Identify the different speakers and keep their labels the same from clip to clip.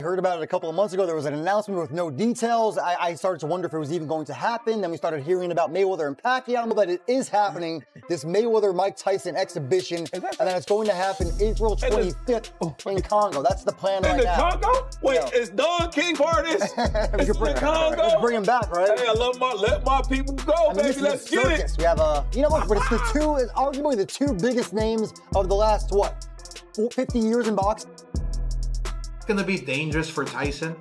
Speaker 1: Heard about it a couple of months ago. There was an announcement with no details. I started to wonder if it was even going to happen. Then we started hearing about Mayweather and Pacquiao, but it is happening. This Mayweather-Mike Tyson exhibition, and then it's going to happen April 25th in Congo. That's the plan right now.
Speaker 2: In the Congo? Wait, is Don King part of this? It's in the Congo?
Speaker 1: Let's bring him back, right?
Speaker 2: Hey, let my people go, baby. Let's get it.
Speaker 1: We have but it's arguably the two biggest names of the last, 50 years in boxing?
Speaker 3: It's going to be dangerous for Tyson.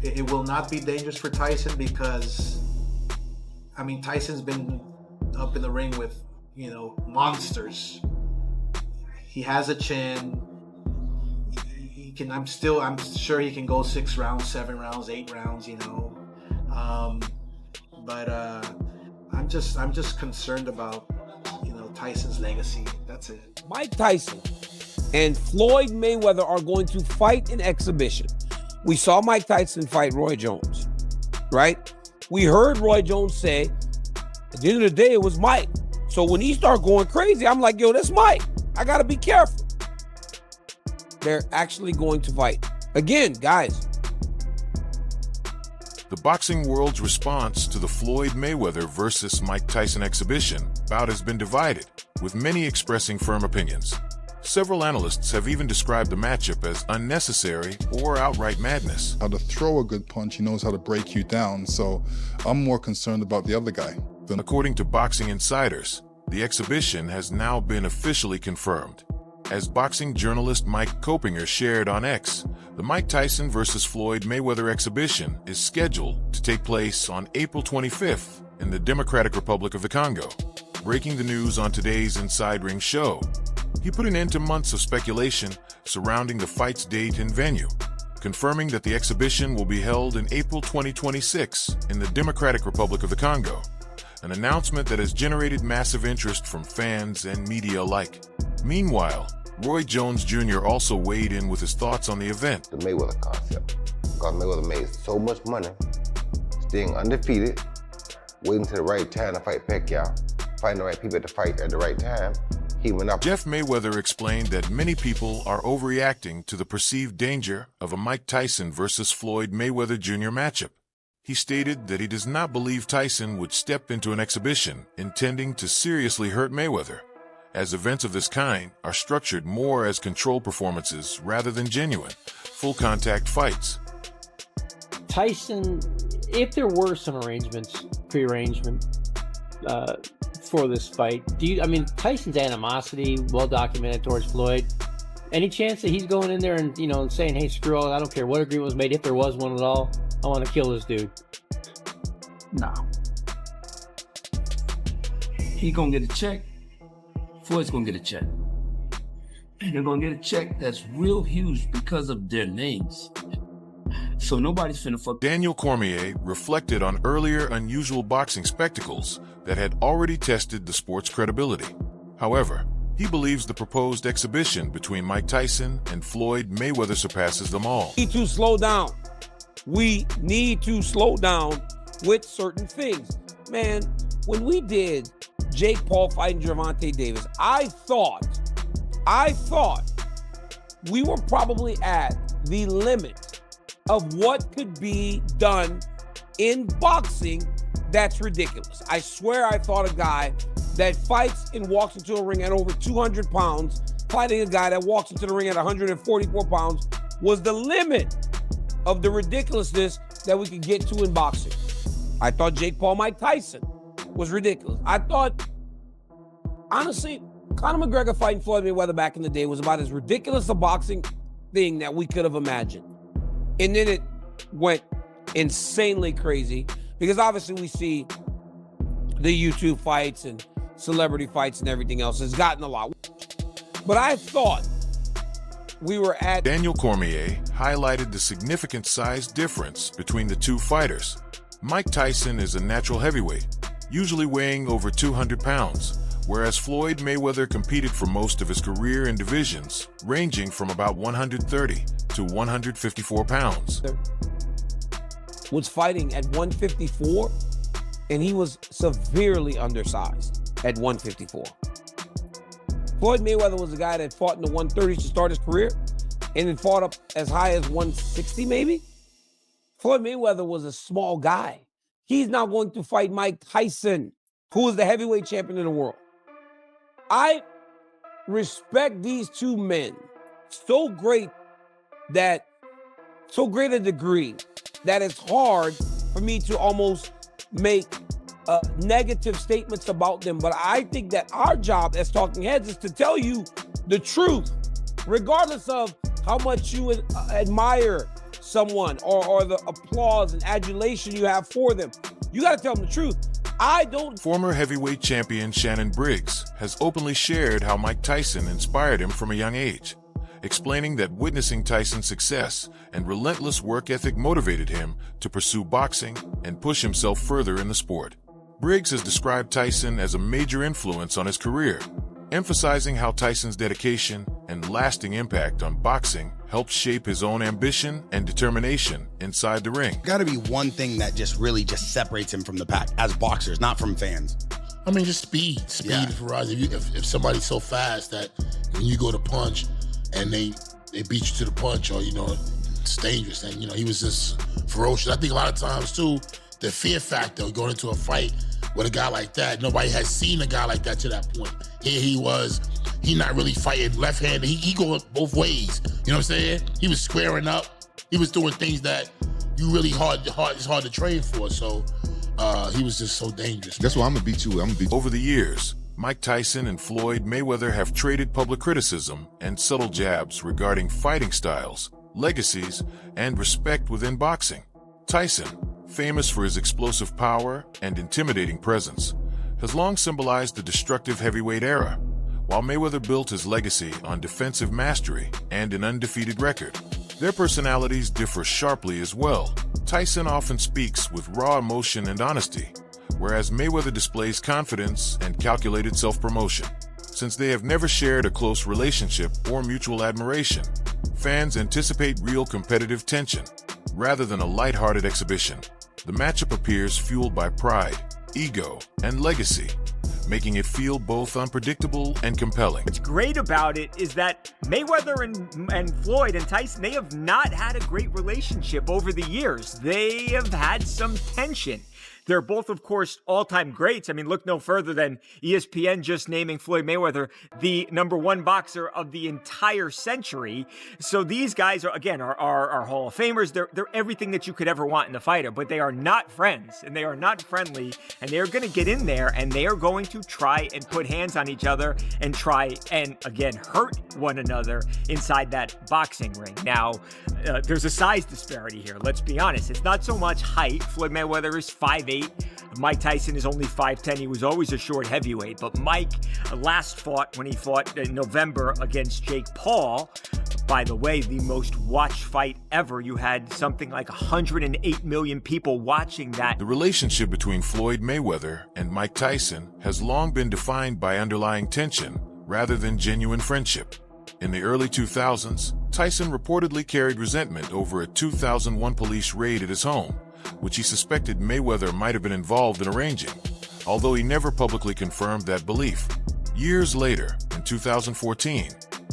Speaker 3: It will not be dangerous for Tyson because, Tyson's been up in the ring with, monsters. He has a chin. He can. I'm sure he can go 6 rounds, 7 rounds, 8 rounds. But I'm just concerned about, Tyson's legacy. That's it.
Speaker 4: Mike Tyson and Floyd Mayweather are going to fight an exhibition. We saw Mike Tyson fight Roy Jones, right? We heard Roy Jones say, at the end of the day, it was Mike. So when he started going crazy, I'm like, yo, that's Mike. I got to be careful. They're actually going to fight. Again, guys.
Speaker 5: The boxing world's response to the Floyd Mayweather versus Mike Tyson exhibition bout has been divided, with many expressing firm opinions. Several analysts have even described the matchup as unnecessary or outright madness.
Speaker 6: How to throw a good punch, he knows how to break you down, so I'm more concerned about the other guy.
Speaker 5: According to boxing insiders, the exhibition has now been officially confirmed. As boxing journalist Mike Copinger shared on X, the Mike Tyson versus Floyd Mayweather exhibition is scheduled to take place on April 25th in the Democratic Republic of the Congo. Breaking the news on today's Inside Ring show, he put an end to months of speculation surrounding the fight's date and venue, confirming that the exhibition will be held in April 2026 in the Democratic Republic of the Congo, an announcement that has generated massive interest from fans and media alike. Meanwhile, Roy Jones Jr. also weighed in with his thoughts on the event.
Speaker 7: The Mayweather concept. Because Mayweather made so much money, staying undefeated, waiting to the right time to fight Pacquiao, finding the right people to fight at the right time.
Speaker 5: Jeff Mayweather explained that many people are overreacting to the perceived danger of a Mike Tyson versus Floyd Mayweather Jr. matchup. He stated that he does not believe Tyson would step into an exhibition intending to seriously hurt Mayweather, as events of this kind are structured more as controlled performances rather than genuine, full-contact fights.
Speaker 8: Tyson, if there were some pre-arrangement, for this fight, Tyson's animosity, well documented towards Floyd. Any chance that he's going in there and, saying, hey, screw all, I don't care what agreement was made, if there was one at all, I want to kill this dude?
Speaker 9: No. He gonna get a check. Floyd's gonna get a check. And they're gonna get a check that's real huge because of their names. So nobody's finna fuck.
Speaker 5: Daniel Cormier reflected on earlier unusual boxing spectacles that had already tested the sport's credibility. However, he believes the proposed exhibition between Mike Tyson and Floyd Mayweather surpasses them all.
Speaker 4: We need to slow down. We need to slow down with certain things. Man, when we did Jake Paul fighting Gervonta Davis, I thought we were probably at the limit of what could be done in boxing. That's ridiculous. I swear I thought a guy that fights and walks into a ring at over 200 pounds, fighting a guy that walks into the ring at 144 pounds was the limit of the ridiculousness that we could get to in boxing. I thought Jake Paul, Mike Tyson was ridiculous. I thought, honestly, Conor McGregor fighting Floyd Mayweather back in the day was about as ridiculous a boxing thing that we could have imagined. And then it went insanely crazy because obviously we see the YouTube fights and celebrity fights and everything else has gotten a lot. But I thought we were at...
Speaker 5: Daniel Cormier highlighted the significant size difference between the two fighters. Mike Tyson is a natural heavyweight, usually weighing over 200 pounds, whereas Floyd Mayweather competed for most of his career in divisions ranging from about 130 to 154 pounds.
Speaker 4: Was fighting at 154, and he was severely undersized at 154. Floyd Mayweather was a guy that fought in the 130s to start his career, and then fought up as high as 160 maybe. Floyd Mayweather was a small guy. He's now going to fight Mike Tyson, who is the heavyweight champion in the world. I respect these two men so great a degree that it's hard for me to almost make negative statements about them. But I think that our job as talking heads is to tell you the truth, regardless of how much you admire someone or the applause and adulation you have for them. You got to tell them the truth.
Speaker 5: Former heavyweight champion Shannon Briggs has openly shared how Mike Tyson inspired him from a young age, explaining that witnessing Tyson's success and relentless work ethic motivated him to pursue boxing and push himself further in the sport. Briggs has described Tyson as a major influence on his career, emphasizing how Tyson's dedication and lasting impact on boxing helped shape his own ambition and determination inside the ring.
Speaker 10: Got to be one thing that really separates him from the pack as boxers, not from fans.
Speaker 11: I mean, just speed for us. If somebody's so fast that when you go to punch and they beat you to the punch, or it's dangerous. And he was just ferocious. I think a lot of times too, the fear factor going into a fight with a guy like that, nobody has seen a guy like that to that point. Here he not really fighting left-handed. He going both ways. You know what I'm saying? He was squaring up. He was doing things that you really it's hard to train for. So he was just so dangerous.
Speaker 5: That's why I'm gonna beat you. Over the years, Mike Tyson and Floyd Mayweather have traded public criticism and subtle jabs regarding fighting styles, legacies, and respect within boxing. Tyson, famous for his explosive power and intimidating presence, has long symbolized the destructive heavyweight era, while Mayweather built his legacy on defensive mastery and an undefeated record. Their personalities differ sharply as well. Tyson often speaks with raw emotion and honesty, whereas Mayweather displays confidence and calculated self-promotion. Since they have never shared a close relationship or mutual admiration, fans anticipate real competitive tension, rather than a lighthearted exhibition. The matchup appears fueled by pride, ego, and legacy, making it feel both unpredictable and compelling.
Speaker 12: What's great about it is that Mayweather and Floyd and Tyson, they have not had a great relationship over the years. They have had some tension. They're both, of course, all-time greats. I mean, look no further than ESPN just naming Floyd Mayweather the #1 boxer of the entire century. So these guys are Hall of Famers. They're everything that you could ever want in a fighter, but they are not friends and they are not friendly, and they are going to get in there and they are going to try and put hands on each other and try and, again, hurt one another inside that boxing ring. Now, there's a size disparity here. Let's be honest. It's not so much height. Floyd Mayweather is 5'8". Mike Tyson is only 5'10". He was always a short heavyweight. But Mike last fought when he fought in November against Jake Paul. By the way, the most watched fight ever. You had something like 108 million people watching that.
Speaker 5: The relationship between Floyd Mayweather and Mike Tyson has long been defined by underlying tension rather than genuine friendship. In the early 2000s, Tyson reportedly carried resentment over a 2001 police raid at his home, which he suspected Mayweather might have been involved in arranging, although he never publicly confirmed that belief. Years later, in 2014,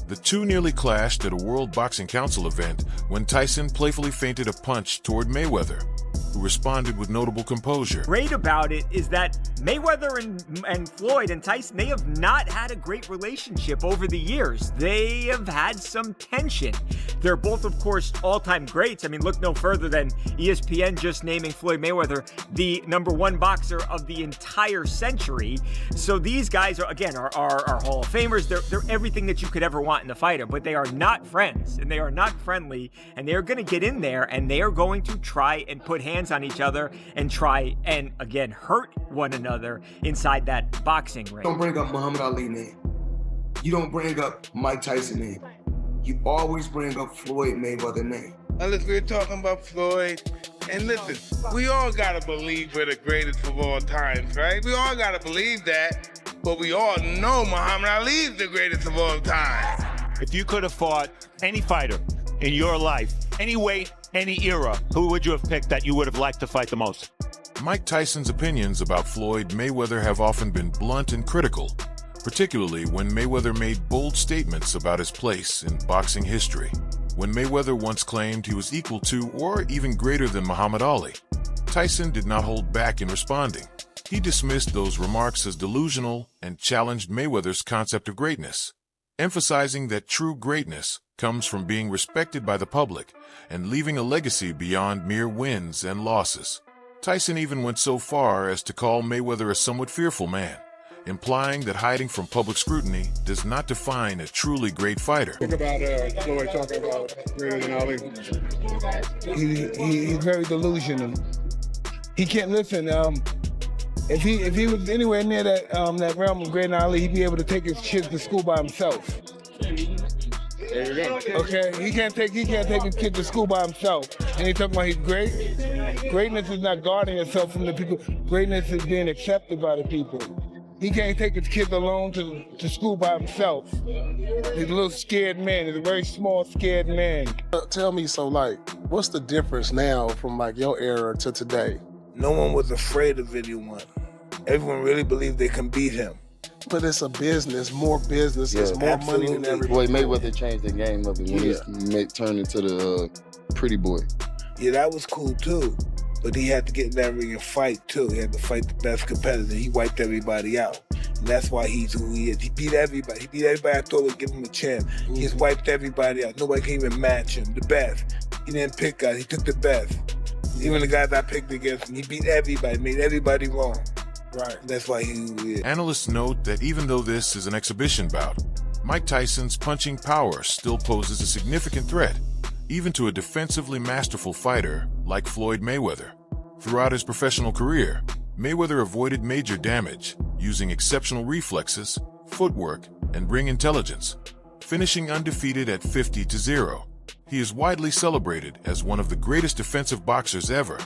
Speaker 5: the two nearly clashed at a World Boxing Council event when Tyson playfully feinted a punch toward Mayweather, who responded with notable composure.
Speaker 12: Great about it is that Mayweather and Floyd and Tyson, they have not had a great relationship over the years. They have had some tension. They're both, of course, all-time greats. I mean, look no further than ESPN just naming Floyd Mayweather the #1 boxer of the entire century. So these guys are Hall of Famers. They're everything that you could ever want in a fighter, but they are not friends and they are not friendly, and they are going to get in there and they are going to try and put hands on each other and try and, again, hurt one another inside that boxing ring.
Speaker 13: You don't bring up Muhammad Ali name. You don't bring up Mike Tyson name. You always bring up Floyd Mayweather name.
Speaker 2: Now listen, we're talking about Floyd, and listen, we all gotta believe we're the greatest of all times, right? We all gotta believe that, but we all know Muhammad Ali is the greatest of all time.
Speaker 14: If you could have fought any fighter in your life, any weight, any era, who would you have picked that you would have liked to fight the most?
Speaker 5: Mike Tyson's opinions about Floyd Mayweather have often been blunt and critical, particularly when Mayweather made bold statements about his place in boxing history. When Mayweather once claimed he was equal to or even greater than Muhammad Ali, Tyson did not hold back in responding. He dismissed those remarks as delusional and challenged Mayweather's concept of greatness, emphasizing that true greatness comes from being respected by the public and leaving a legacy beyond mere wins and losses. Tyson even went so far as to call Mayweather a somewhat fearful man, implying that hiding from public scrutiny does not define a truly great fighter.
Speaker 15: Think about Floyd talking about greater than Ali. He's very delusional. He can't listen. If he was anywhere near that realm of greater than Ali, he'd be able to take his kids to school by himself. There you go. Okay, he can't take his kid to school by himself. And he's talking about he's great. Greatness is not guarding yourself from the people. Greatness is being accepted by the people. He can't take his kids alone to school by himself. He's a little scared man. He's a very small, scared man.
Speaker 16: Tell me, so what's the difference now from your era to today?
Speaker 15: No one was afraid of anyone. Everyone really believed they can beat him.
Speaker 16: But it's a business, more business, it's more money than everybody.
Speaker 17: Floyd Mayweather changed the game up when he turned into the pretty boy.
Speaker 15: Yeah, that was cool too. But he had to get in that ring and fight too. He had to fight the best competitor. He wiped everybody out. And that's why he's who he is. He beat everybody. I thought would give him a chance. He just wiped everybody out. Nobody can even match him. The best. He didn't pick guys. He took the best. Even the guys I picked against him, he beat everybody, made everybody wrong. Right. That's why he is.
Speaker 5: Analysts note that even though this is an exhibition bout, Mike Tyson's punching power still poses a significant threat, even to a defensively masterful fighter like Floyd Mayweather. Throughout his professional career, Mayweather avoided major damage using exceptional reflexes, footwork, and ring intelligence, finishing undefeated at 50-0. He is widely celebrated as one of the greatest defensive boxers ever,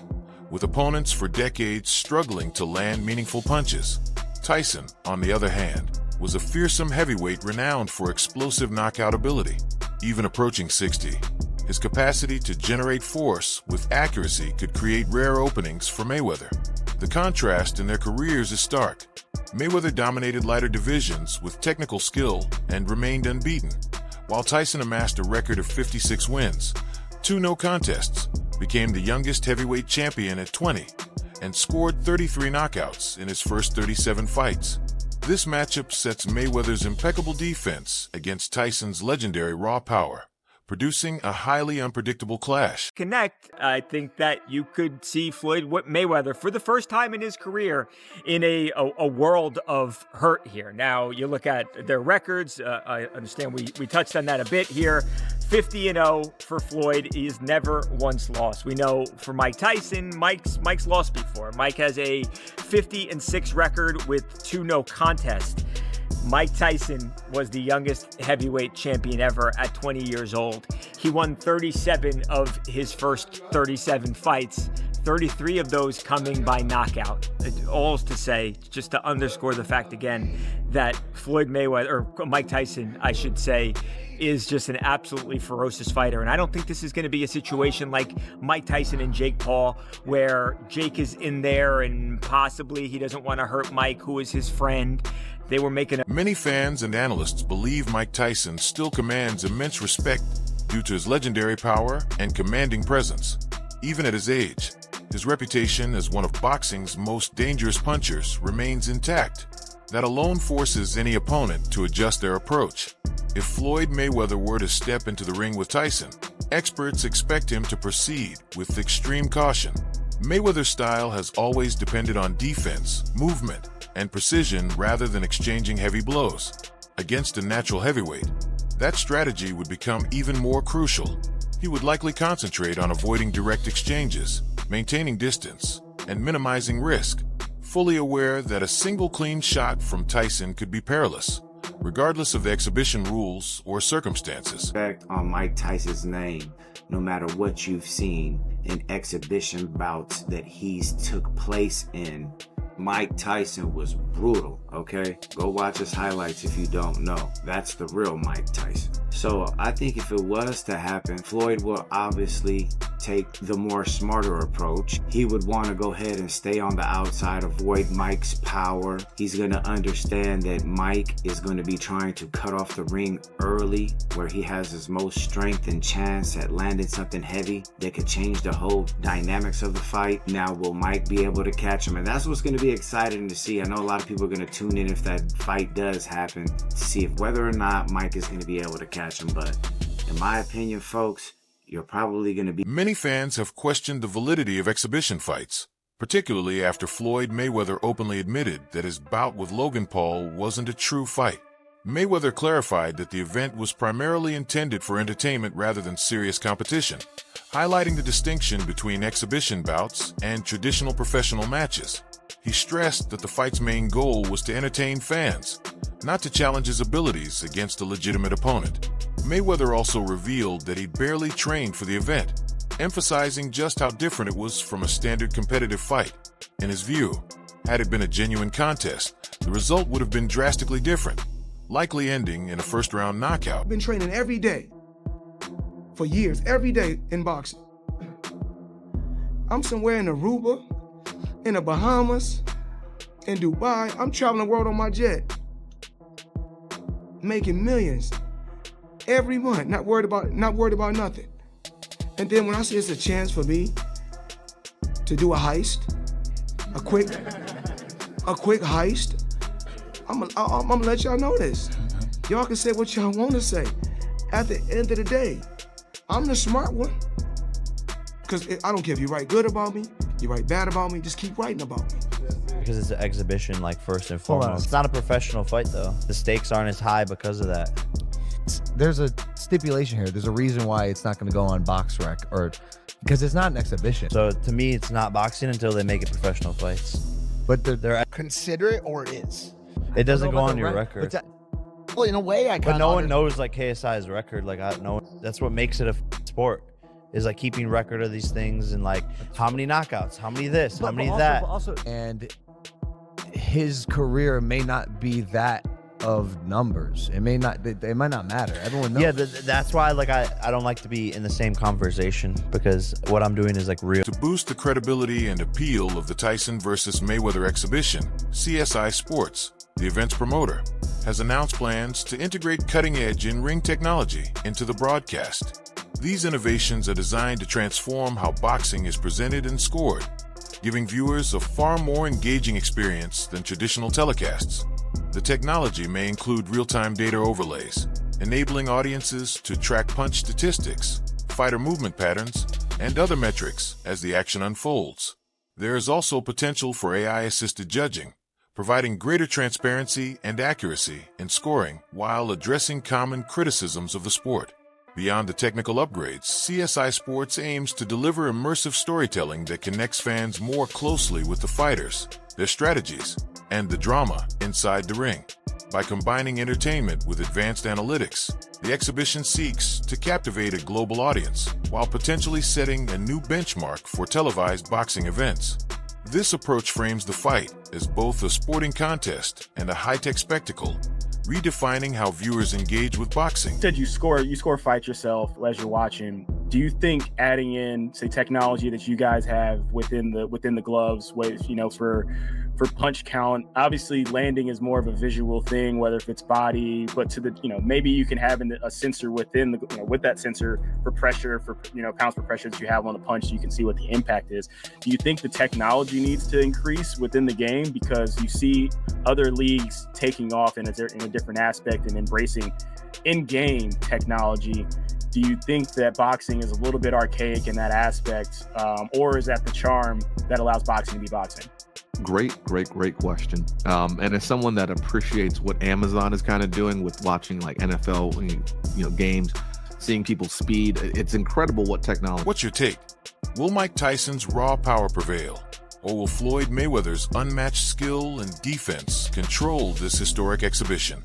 Speaker 5: with opponents for decades struggling to land meaningful punches. Tyson, on the other hand, was a fearsome heavyweight renowned for explosive knockout ability. Even approaching 60, his capacity to generate force with accuracy could create rare openings for Mayweather. The contrast in their careers is stark. Mayweather dominated lighter divisions with technical skill and remained unbeaten, while Tyson amassed a record of 56 wins, 2 no contests, became the youngest heavyweight champion at 20, and scored 33 knockouts in his first 37 fights. This matchup sets Mayweather's impeccable defense against Tyson's legendary raw power, producing a highly unpredictable clash.
Speaker 12: I think that you could see Floyd Mayweather for the first time in his career in a world of hurt here. Now, you look at their records. I understand we touched on that a bit here. 50-0 for Floyd. He has never once lost. We know for Mike Tyson, Mike's lost before. Mike has a 50-6 record with 2 no contests. Mike Tyson was the youngest heavyweight champion ever at 20 years old. He won 37 of his first 37 fights, 33 of those coming by knockout. All is to say, just to underscore the fact again, that Floyd Mayweather, or Mike Tyson, I should say, is just an absolutely ferocious fighter. And I don't think this is going to be a situation like Mike Tyson and Jake Paul, where Jake is in there and possibly he doesn't want to hurt Mike, who is his friend. They were making
Speaker 5: Many fans and analysts believe Mike Tyson still commands immense respect due to his legendary power and commanding presence. Even at his age, his reputation as one of boxing's most dangerous punchers remains intact. That alone forces any opponent to adjust their approach. If Floyd Mayweather were to step into the ring with Tyson, experts expect him to proceed with extreme caution. Mayweather's style has always depended on defense, movement, and precision rather than exchanging heavy blows. Against a natural heavyweight, that strategy would become even more crucial. He would likely concentrate on avoiding direct exchanges, maintaining distance, and minimizing risk, fully aware that a single clean shot from Tyson could be perilous, regardless of the exhibition rules or circumstances.
Speaker 18: Respect on Mike Tyson's name, no matter what you've seen in exhibition bouts that he's took place in. Mike Tyson was brutal, okay? Go watch his highlights if you don't know. That's the real Mike Tyson. So I think if it was to happen, Floyd will obviously take the more smarter approach. He would want to go ahead and stay on the outside, avoid Mike's power. He's going to understand that Mike is going to be trying to cut off the ring early, where he has his most strength and chance at landing something heavy that could change the whole dynamics of the fight. Now, will Mike be able to catch him? And that's what's going to be exciting to see. I know a lot of people are going to tune in if that fight does happen to see if whether or not Mike is going to be able to catch him. But in my opinion, folks, you're probably going to be...
Speaker 5: Many fans have questioned the validity of exhibition fights, particularly after Floyd Mayweather openly admitted that his bout with Logan Paul wasn't a true fight. Mayweather clarified that the event was primarily intended for entertainment rather than serious competition, highlighting the distinction between exhibition bouts and traditional professional matches. He stressed that the fight's main goal was to entertain fans, not to challenge his abilities against a legitimate opponent. Mayweather also revealed that he'd barely trained for the event, emphasizing just how different it was from a standard competitive fight. In his view, had it been a genuine contest, the result would have been drastically different, likely ending in a first-round knockout.
Speaker 15: I've been training every day for years, every day in boxing. I'm somewhere in Aruba, in the Bahamas, in Dubai. I'm traveling the world on my jet, making millions every month, not worried about nothing. And then when I see it's a chance for me to do a heist, a quick heist, I'm gonna let y'all know this. Y'all can say what y'all want to say. At the end of the day, I'm the smart one. Because I don't care if you write good about me, you write bad about me, just keep writing about me.
Speaker 19: Because it's an exhibition, like, first and foremost. It's not a professional fight, though. The stakes aren't as high because of that.
Speaker 20: There's a stipulation here. There's a reason why it's not going to go on BoxRec, or because it's not an exhibition.
Speaker 19: So to me, it's not boxing until they make it professional fights.
Speaker 20: But they're
Speaker 21: consider it, or it is.
Speaker 19: It doesn't go on your record.
Speaker 21: Well, in a way, I kind of.
Speaker 19: But no one knows, like, KSI's record. Like, I know that's what makes it a sport. Is like keeping record of these things and like how many knockouts, how many this, how many that.
Speaker 20: And his career may not be that of numbers. It may not. It might not matter. Everyone knows.
Speaker 19: Yeah, that's why like I don't like to be in the same conversation, because what I'm doing is like real.
Speaker 5: To boost the credibility and appeal of the Tyson versus Mayweather exhibition, CSI Sports, the event's promoter, has announced plans to integrate cutting-edge in-ring technology into the broadcast. These innovations are designed to transform how boxing is presented and scored, giving viewers a far more engaging experience than traditional telecasts. The technology may include real-time data overlays, enabling audiences to track punch statistics, fighter movement patterns, and other metrics as the action unfolds. There is also potential for AI-assisted judging, providing greater transparency and accuracy in scoring while addressing common criticisms of the sport. Beyond the technical upgrades, CSI Sports aims to deliver immersive storytelling that connects fans more closely with the fighters, their strategies, and the drama inside the ring. By combining entertainment with advanced analytics, the exhibition seeks to captivate a global audience while potentially setting a new benchmark for televised boxing events. This approach frames the fight as both a sporting contest and a high-tech spectacle, redefining how viewers engage with boxing.
Speaker 22: You said you score fights yourself as you're watching. Do you think adding in, say, technology that you guys have within the gloves, for punch count, obviously landing is more of a visual thing, whether if it's body, but maybe you can have a sensor within with that sensor for pressure, for pounds per pressure that you have on the punch, so you can see what the impact is. Do you think the technology needs to increase within the game, because you see other leagues taking off in a different aspect and embracing in-game technology? Do you think that boxing is a little bit archaic in that aspect, or is that the charm that allows boxing to be boxing?
Speaker 23: Great question. And as someone that appreciates what Amazon is kind of doing with watching like NFL, games, seeing people's speed, it's incredible what technology.
Speaker 5: What's your take? Will Mike Tyson's raw power prevail, or will Floyd Mayweather's unmatched skill and defense control this historic exhibition?